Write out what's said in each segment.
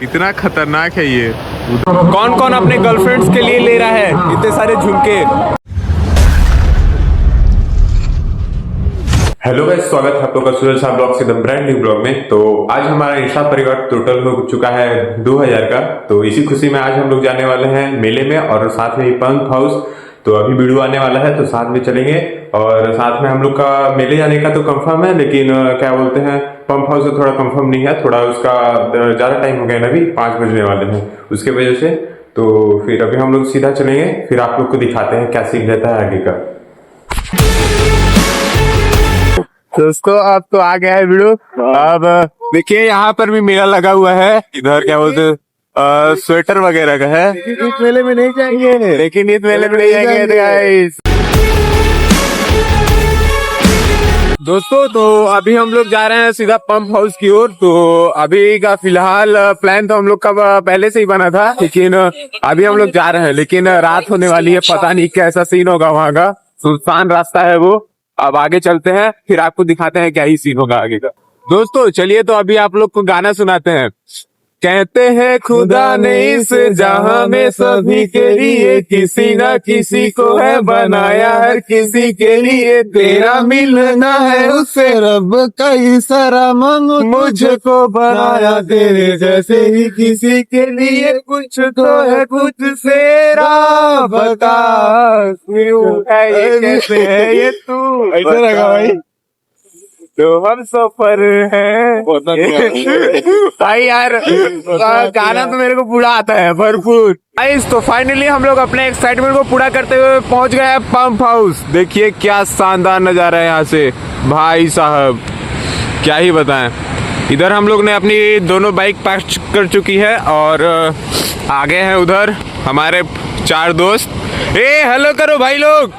इतना खतरनाक है ये। कौन कौन अपने गर्लफ्रेंड्स के लिए ले रहा है इतने सारे झुमके? हेलो गाइस, स्वागत है आप लोग का सूरज शाह ब्लॉग से द ब्रांड न्यू ब्लॉग में। तो आज हमारा इंस्टा परिवार टोटल हो चुका है 2000 का। तो इसी खुशी में आज हम लोग जाने वाले हैं मेले में और साथ में ही पंप हाउस। तो अभी वीडियो आने वाला है तो साथ में चलेंगे और साथ में हम लोग का मेले जाने का तो कंफर्म है, लेकिन क्या बोलते हैं पंप हाउस से थोड़ा कंफर्म नहीं है, थोड़ा उसका ज्यादा टाइम हो गया ना, अभी 5 बजने वाले हैं उसके वजह से। तो फिर अभी हम लोग सीधा चलेंगे, फिर आप लोग को दिखाते हैं क्या सीन रहता है आगे का। दोस्तों अब तो आ गया है वीडियो। अब देखिए यहाँ पर भी मेला लगा हुआ है, इधर क्या बोलते हैं स्वेटर वगैरह का है। इस मेले में नहीं जाएंगे, लेकिन इस मेले में नहीं जाएंगे गाइस। दोस्तों तो अभी हम लोग जा रहे हैं सीधा पंप हाउस की ओर। तो अभी का फिलहाल प्लान तो हम लोग का पहले से ही बना था, लेकिन अभी हम लोग जा रहे हैं, लेकिन रात होने वाली है, पता नहीं कैसा सीन होगा वहाँ का। सुनसान रास्ता है वो। अब आगे चलते हैं, फिर आपको दिखाते हैं क्या ही सीन होगा आगे का। दोस्तों चलिए तो अभी आप लोग को गाना सुनाते हैं। कहते हैं खुदा ने इस जहां में सभी के लिए किसी न किसी को है बनाया, हर किसी के लिए तेरा मिलना है उससे रब का इशारा मांगो, मुझको बनाया तेरे जैसे ही किसी के लिए कुछ तो है कुछ से बता क्यों है ये, कैसे है ये तू, ऐसा लगा भाई तो हम सफर हैं भाई यार। गाना तो मेरे को पूरा आता है भरपूर। तो फाइनली हम लोग अपने एक्साइटमेंट को पूरा करते हुए पहुंच गए हैं पंप हाउस। देखिए क्या शानदार नजारा है यहाँ से भाई साहब, क्या ही बताएं। इधर हम लोग ने अपनी दोनों बाइक पार्क कर चुकी है और आगे हैं उधर हमारे 4 दोस्त। हेलो करो भाई लोग,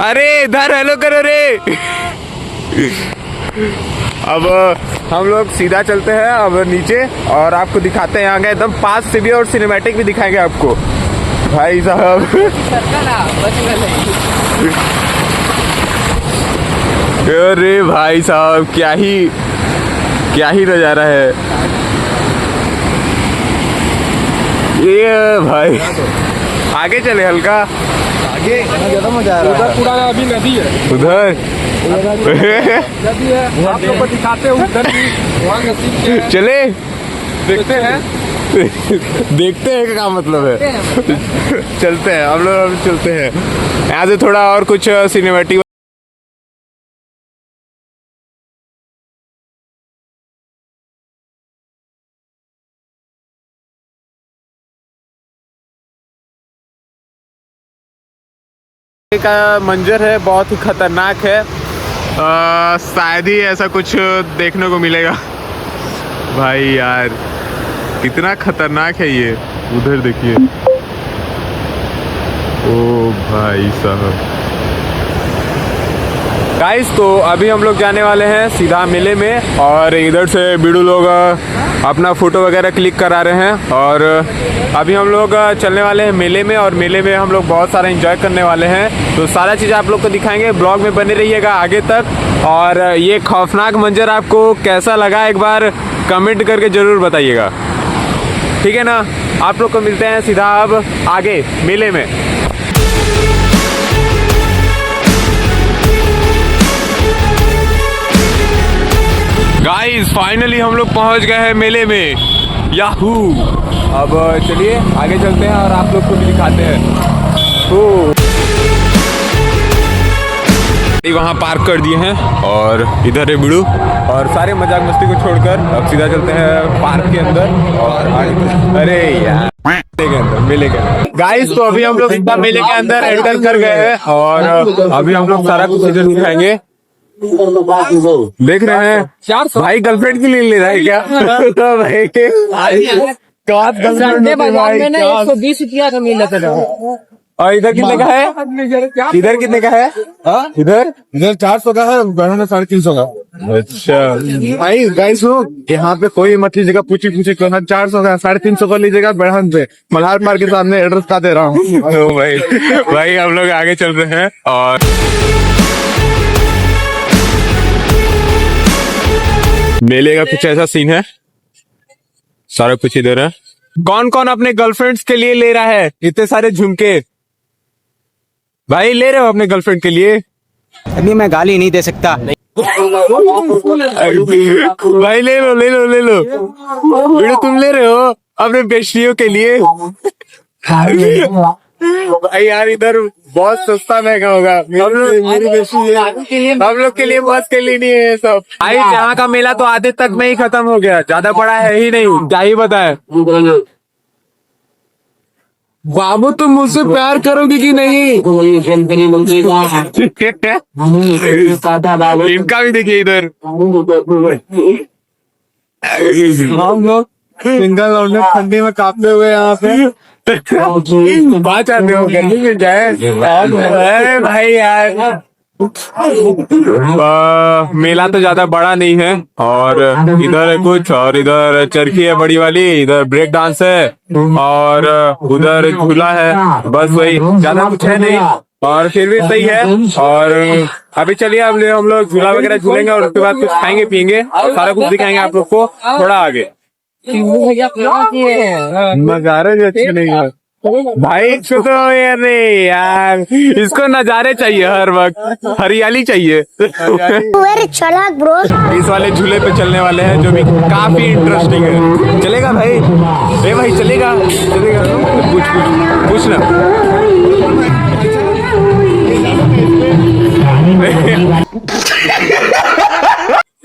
अरे इधर हेलो करो रे। अब हम लोग सीधा चलते हैं अब नीचे और आपको दिखाते हैं आगे एकदम पास से भी, और सिनेमैटिक भी दिखाएंगे आपको भाई साहब। अरे भाई साहब क्या ही नजारा है ये भाई। आगे चले हल्का आगे, ज्यादा मजा आ रहा है। उधर पूरा अभी नदी है, उधर नदी है, आप लोग को दिखाते हैं उधर भी। चले देखते हैं देखते हैं क्या मतलब है। चलते हैं हम लोग, अभी चलते हैं यहाँ से थोड़ा और कुछ सिनेमैटिक का मंजर है, बहुत ही खतरनाक है। शायद ही ऐसा कुछ देखने को मिलेगा भाई यार, कितना खतरनाक है ये। उधर देखिए, ओ भाई साहब। गाइस तो अभी हम लोग जाने वाले हैं सीधा मेले में और इधर से बीड़ू लोग अपना फोटो वगैरह क्लिक करा रहे हैं और अभी हम लोग चलने वाले हैं मेले में और मेले में हम लोग बहुत सारा एंजॉय करने वाले हैं। तो सारा चीज़ आप लोग को दिखाएंगे, ब्लॉग में बने रहिएगा आगे तक। और ये खौफनाक मंजर आपको कैसा लगा एक बार कमेंट करके ज़रूर बताइएगा, ठीक है ना। आप लोग को मिलते हैं सीधा अब आगे मेले में। गाइस फाइनली हम लोग पहुंच गए हैं मेले में, याहू। अब चलिए आगे चलते हैं और आप लोग को भी दिखाते हैं। तो वहाँ पार्क कर दिए हैं और इधर है बिड़ू और सारे मजाक मस्ती को छोड़कर अब सीधा चलते हैं पार्क के अंदर और आगे। अरे यार मेले के अंदर गाइस, तो अभी हम लोग सीधा मेले के अंदर एंटर कर गए हैं और अभी हम लोग सारा कुछ इधर दिखाएंगे। देख रहे हैं भाई गर्लफ्रेंड के लिए ले रहा है क्या भाई? गर्लफ्रेंड में 120 रुपया का मिल रहा था। और इधर कितने का है? इधर कितने का है? इधर 400 का है, 350 का। अच्छा भाई गाइस हो यहाँ पे कोई मत लीजिएगा, पूछी 400 का 350 का लीजिएगा बढ़न पे मल्हार पार्क के सामने एड्रेस का दे रहा हूँ। तो भाई हम लोग आगे चल रहे हैं और मेले का कुछ ऐसा सीन है, सारा कुछ इधर है। कौन कौन अपने गर्लफ्रेंड्स के लिए ले रहा है इतने सारे झुमके? भाई ले रहे हो अपने गर्लफ्रेंड के लिए? अभी मैं गाली नहीं दे सकता। भाई ले लो वीडियो तुम ले रहे हो अपने बेस्टियों के लिए? भाई यार इधर बहुत सस्ता महंगा होगा, हम लोग के लिए बस के लिए नहीं है ये सब। भाई यहाँ का मेला तो आधे तक में ही खत्म हो गया, ज्यादा बड़ा है ही नहीं, क्या ही बताए। बाबू तुम मुझसे प्यार करोगे कि नहीं? इनका भी देखिए इधर, हम लोग सिंगल लौंडे ठंडी में कांपते हुए यहाँ पे बात आते हो गर्मी में जाए। अरे भाई यार मेला तो ज्यादा बड़ा नहीं है और इधर है कुछ, और इधर चरखी है बड़ी वाली, इधर ब्रेक डांस है और उधर झूला है, बस वही, ज्यादा कुछ है नहीं और फिर भी सही है। और अभी चलिए अब हम लोग झूला वगैरह झूलेंगे और उसके बाद कुछ खाएंगे पियेंगे, सारा कुछ दिखाएंगे आप लोग को थोड़ा आगे। नजारे भी अच्छे नहीं है भाई, इसको तो यार इसको नजारे चाहिए, हर वक्त हरियाली चाहिए। इस वाले झूले पे चलने वाले हैं जो भी काफी इंटरेस्टिंग है। चलेगा भाई? ए भाई चलेगा पूछ ना।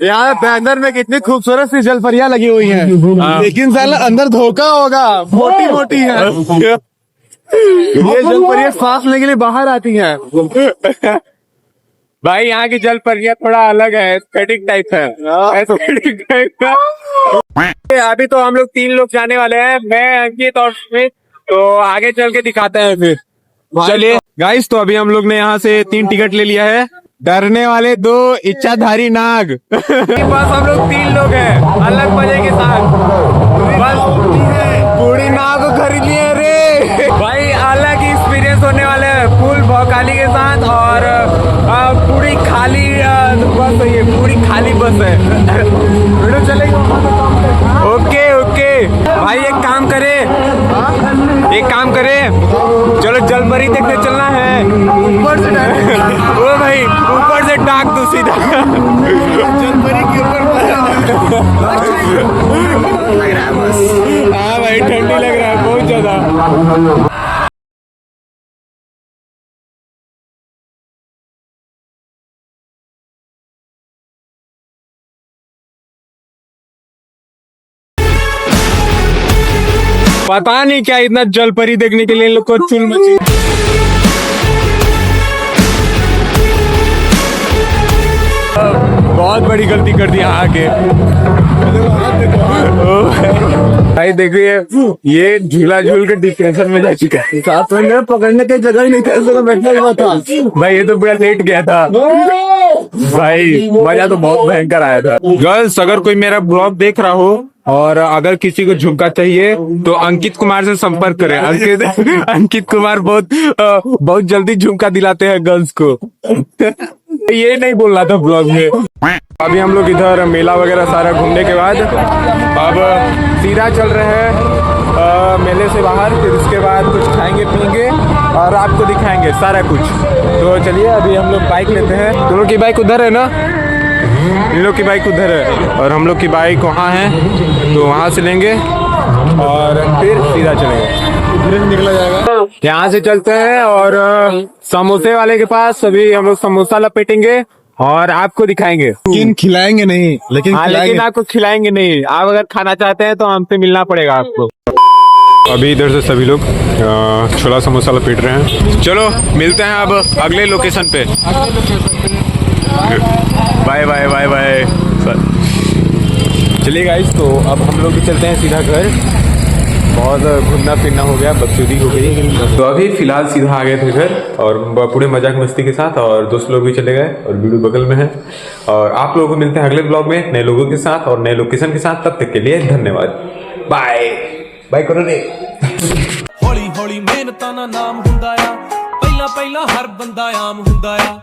यहाँ अंदर में कितनी खूबसूरत सी जलपरियां लगी हुई हैं, लेकिन साला अंदर धोखा होगा, मोटी है। ये जलपरियां सांस लेने के लिए बाहर आती हैं। भाई यहाँ की जलपरियां थोड़ा अलग है, एस्थेटिक टाइप है, एस्थेटिक टाइप का। अभी तो हम लोग 3 लोग जाने वाले हैं, मैं, अंकित और स्मित, तो आगे चल के दिखाते हैं फिर। चलिए गाइस, तो अभी हम लोग ने यहाँ से 3 टिकट ले लिया है। डरने वाले 2 इच्छाधारी नाग। बस हम लोग 3 लोग हैं अलग मजे के साथ, बस पूरी नाग को खरीद लिए रे भाई। अलग ही एक्सपीरियंस होने वाले हैं, फुल भौकाली के साथ और पूरी खाली बस है, ये पूरी खाली बस है। वीडियो चलेगी। ओके भाई एक काम करे, चलो जलपरी देखने चलना है। ऊपर से ओ भाई ऊपर से डाक दो सीधा जलपरी के ऊपर। हाँ भाई ठंडी लग रहा है बहुत ज्यादा। पता नहीं क्या इतना जलपरी देखने के लिए इन लोग को चुल मची। बहुत बड़ी गलती कर दी आके। भाई देखिए ये झूला झूल के डिप्रेशन में जा चुका है, साथ में पकड़ने की जगह ही नहीं था, बैठने हुआ था। भाई ये तो पूरा लेट गया था भाई, मजा तो बहुत भयंकर आया था। गर्ल्स अगर कोई मेरा ब्लॉग देख रहा हो और अगर किसी को झुमका चाहिए तो अंकित कुमार से संपर्क करें। अंकित कुमार बहुत जल्दी झुमका दिलाते हैं गर्ल्स को। ये नहीं बोलना था ब्लॉग में। अभी हम लोग इधर मेला वगैरह सारा घूमने के बाद अब सीधा चल रहे हैं मेले से बाहर, फिर उसके बाद कुछ खाएंगे पियेंगे और आपको दिखाएंगे सारा कुछ। तो चलिए अभी हम लोग बाइक लेते हैं। तुम लोग की बाइक उधर है ना? इन लोग की बाइक उधर है और हम लोग की बाइक वहाँ है, तो वहाँ से लेंगे और फिर सीधा चलेंगे, निकला जाएगा। यहाँ से चलते हैं और समोसे वाले के पास अभी हम लोग समोसा लपेटेंगे और आपको दिखाएंगे। लेकिन खिलाएंगे नहीं, लेकिन आपको खिलाएंगे नहीं। आप अगर खाना चाहते हैं तो हमसे मिलना पड़ेगा आपको। अभी इधर से सभी लोग छोला समोसा लपेट रहे हैं। चलो मिलते हैं अब अगले लोकेशन पे। Bye bye bye bye. चलिए गाइस, तो अब हम लोग भी चलते हैं सीधा घर बहुत घूमना फिरना हो गया, बकचोदी हो गई। तो अभी फिलहाल सीधा आ गए थे घर और पूरे मजाक मस्ती के साथ, और दोस्त लोग भी चले गए और वीडियो बगल में है। और आप लोगों को मिलते हैं अगले ब्लॉग में नए लोगों के साथ और नए लोकेशन के साथ। तब तक के लिए धन्यवाद, बाय बाय करो रे। हौली हौली मिहनतां दा नाम हुंदा आ, ਪਹਿਲਾਂ ਪਹਿਲਾਂ हर बंदा आम हुंदा आ।